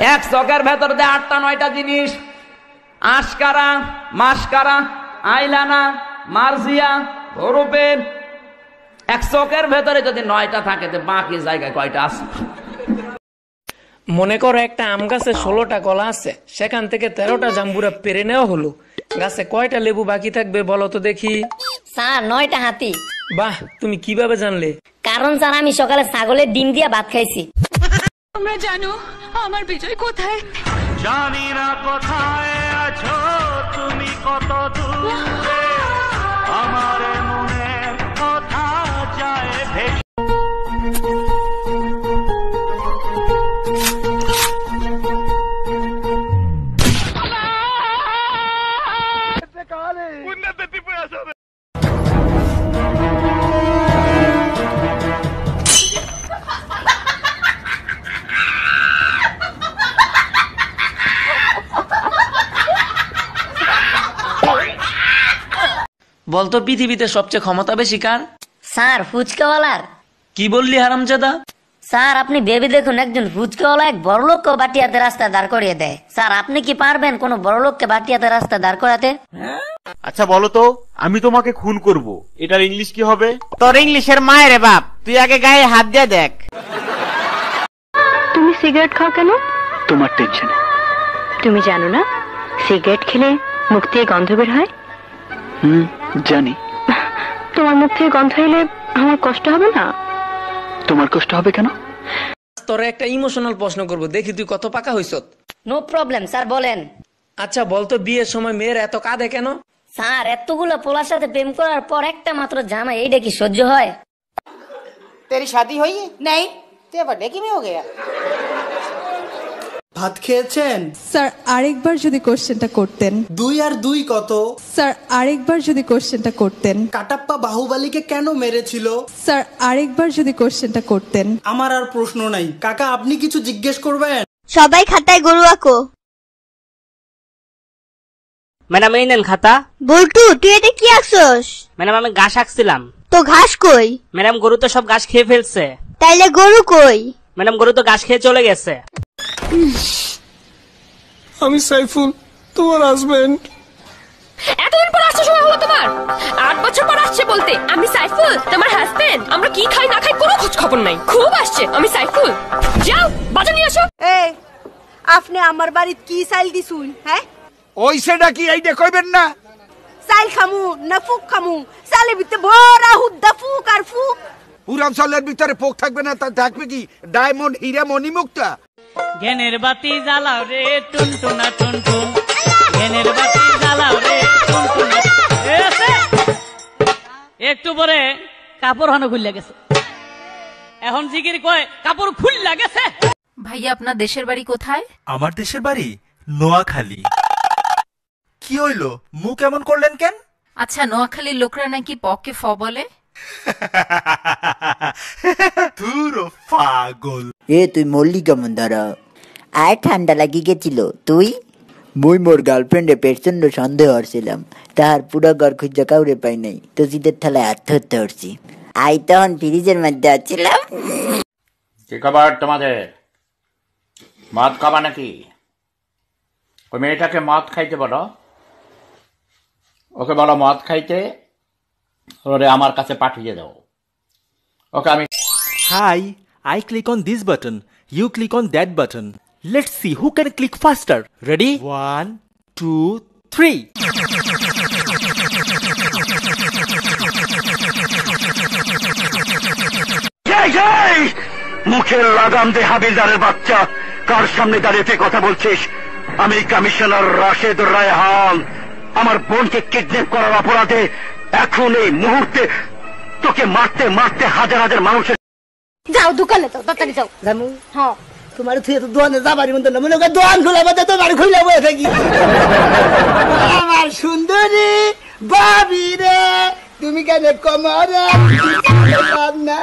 এক চকের ভেতর দিয়ে 8টা-9টা জিনিস, আশকারা, মাসকারা, আইলানা, মার্জিয়া, হরুপেন। এক চকের ভেতরে যদি 9টা থাকে, বাকি জায়গায় কয়টা আছে? মনে করো একটা আম গাছে 16টা কলা আছে, সেখান থেকে 13টা জাম্বুরা পেরে নেওয়া হলো, গাছে কয়টা লেবু বাকি থাকবে বলো তো দেখি? স্যার 9টা হাতি। বাহ, তুমি কিভাবে জানলে? কারণ স্যার আমি সকালে ছাগলের ডিম দিয়ে ভাত খাইছি। তোমরা জানো আমার বিজয় কোথায়? জানি না কোথায় আছো তুমি, কত দূরে আমার মনের কথা যায় ভেসে। বলতো পৃথিবীতে সবচেয়ে ক্ষমতা বেশি কার? স্যার ফুচকাওয়ালার। কি বললি হারামজাদা? স্যার আপনি ভেবে দেখুন, একজন ফুচকাওয়ালা এক বড়লোককে বাটিয়াতে রাস্তায় দাঁড় করিয়ে দেয়। স্যার আপনি কি পারবেন কোন বড়লোককে বাটিয়াতে রাস্তায় দাঁড় করাতে? আচ্ছা বলো তো, আমি তোমাকে খুন করব, এটার ইংলিশ কি হবে? তোর ইংলিশের মায়ের বাপ, তুই আগে গায়ে হাত দিয়ে দেখ। তুমি সিগারেট খাও কেন? তোমার টেনশনে। তুমি জানো না সিগারেট খেলে মুখ থেকে গন্ধ বের হয়? জানি। তোমার মুখ থেকে গন্ধ এলে আমার কষ্ট হবে না? তোমার কষ্ট হবে কেন? তোরে একটা ইমোশনাল প্রশ্ন করব, দেখি তুই কত পাকা হইছ। নো প্রবলেম স্যার, বলেন। আচ্ছা বলতো বিয়ের সময় মেয়েরা এত কাঁদে কেন? স্যার এতগুলো পোলার সাথে প্রেম করার পর একটা মাত্র জামাই, এইটা কি সহ্য হয়? তেরি শাদি হই নাই, তে বড়ে কি মে হো গয়া। ভাত খেয়েছেন? স্যার আরেকবার যদি কোশ্চেনটা করতেন। 2 আর 2 কত? স্যার আরেকবার যদি কোশ্চেনটা করতেন। কাটাপ্পা বাহুবলীকে কেন মেরেছিল? স্যার আরেকবার যদি কোশ্চেনটা করতেন। আমার আর প্রশ্ন নাই কাকা, আপনি কিছু জিজ্ঞেস করবেন? সবাই খাতায় গরু আঁকো। ম্যাডাম এই নেন খাতা। বল্টু তুই এটা কি আঁকছস? ম্যাডাম আমি ঘাস আঁকছিলাম। তো ঘাস কই? ম্যাডাম গরু তো সব ঘাস খেয়ে ফেলছে। তাইলে গরু কই? ম্যাডাম গরু তো ঘাস খেয়ে চলে গেছে। আমি সাইফুল, তোমার হাজবেন্ড। এতদিন পর আসতে সময় হলো তোমার? 8 বছর পর আসছে বলতে আমি সাইফুল তোমার হাজবেন্ড। আমরা কি খাই না খাই কোনো খোঁজ খবর নাই। খুব আসছে আমি সাইফুল। যাও বাজার নিয়ে আসো। এই আপনি আমার বাড়িত কি চাইল দিছুন? হ্যাঁ ওই সেটা কি এইটা কইবেন না? চাইল খামু না ফুক খামু? চালের ভিতরে ভরা হুদ্দা ফুক আর ফুক। পুরান চালের ভিতরে পোক থাকবে না, তা থাকবে কি ডায়মন্ড, হীরা, মণিমুক্তা। জ্ঞানের বাতি জ্বালাও রে টুনটুনা টুনটুন, জ্ঞানের বাতি জ্বালাও রে টুনটুনা। একটু পরে কাপড় হানো খুললে গেছে, এখন জিগির কয় কাপড় খুললা গেছে। ভাইয়া আপনার দেশের বাড়ি কোথায়? আমার দেশের বাড়ি নোয়াখালী। কি হইলো, মুখ এমন করলেন কেন? আচ্ছা নোয়াখালীর লোকরা নাকি পকে ফ বলে। তুরো পাগল। তুই মল্লি কেমন ধরা? আর ঠান্ডা লাগি গেছিল তুই? মুই মোর গার্লফ্রেন্ডে প্রচন্ড সন্দেহ হচ্ছিলাম, তাহার পুরো ঘর খুঁজে কাউরে পাই নাই, তো শীতের ঠেলায় আত্মহত্যা করছি। আই তখন ফ্রিজের মধ্যে আছিলাম। কি খবর তোমাদের? মদ খাবা নাকি? ওই মেয়েটাকে মদ খাইতে বলো, ওকে বলো মদ খাইতে, ওরে আমার কাছে পাঠিয়ে দাও ওকে। আমি Hi, I click on this button, you click on that button. Let's see who can click faster. Ready? 1, 2, 3. মুখের লাগাম দে হাবিলদারের বাচ্চা, কার সামনে দাঁড়িয়ে কথা বলছিস? আমি কমিশনার রাশেদ রায়হান। আমার বোনকে কিডন্যাপ করার অপরাধে এখন এই মুহূর্তে তোকে মারতে মারতে হাজার হাজার মানুষের। যাও দোকানে যাও, তাড়াতাড়ি যাও। জামু হ্যাঁ তোমার থুয়ে তো দোকানে যাবারই মন না, মনে কর দোকান খোলা বাদে তো বাড়ি খুলে বসে থাকি। আমার সুন্দরী ভাবি রে, তুমি কেন কমরে না?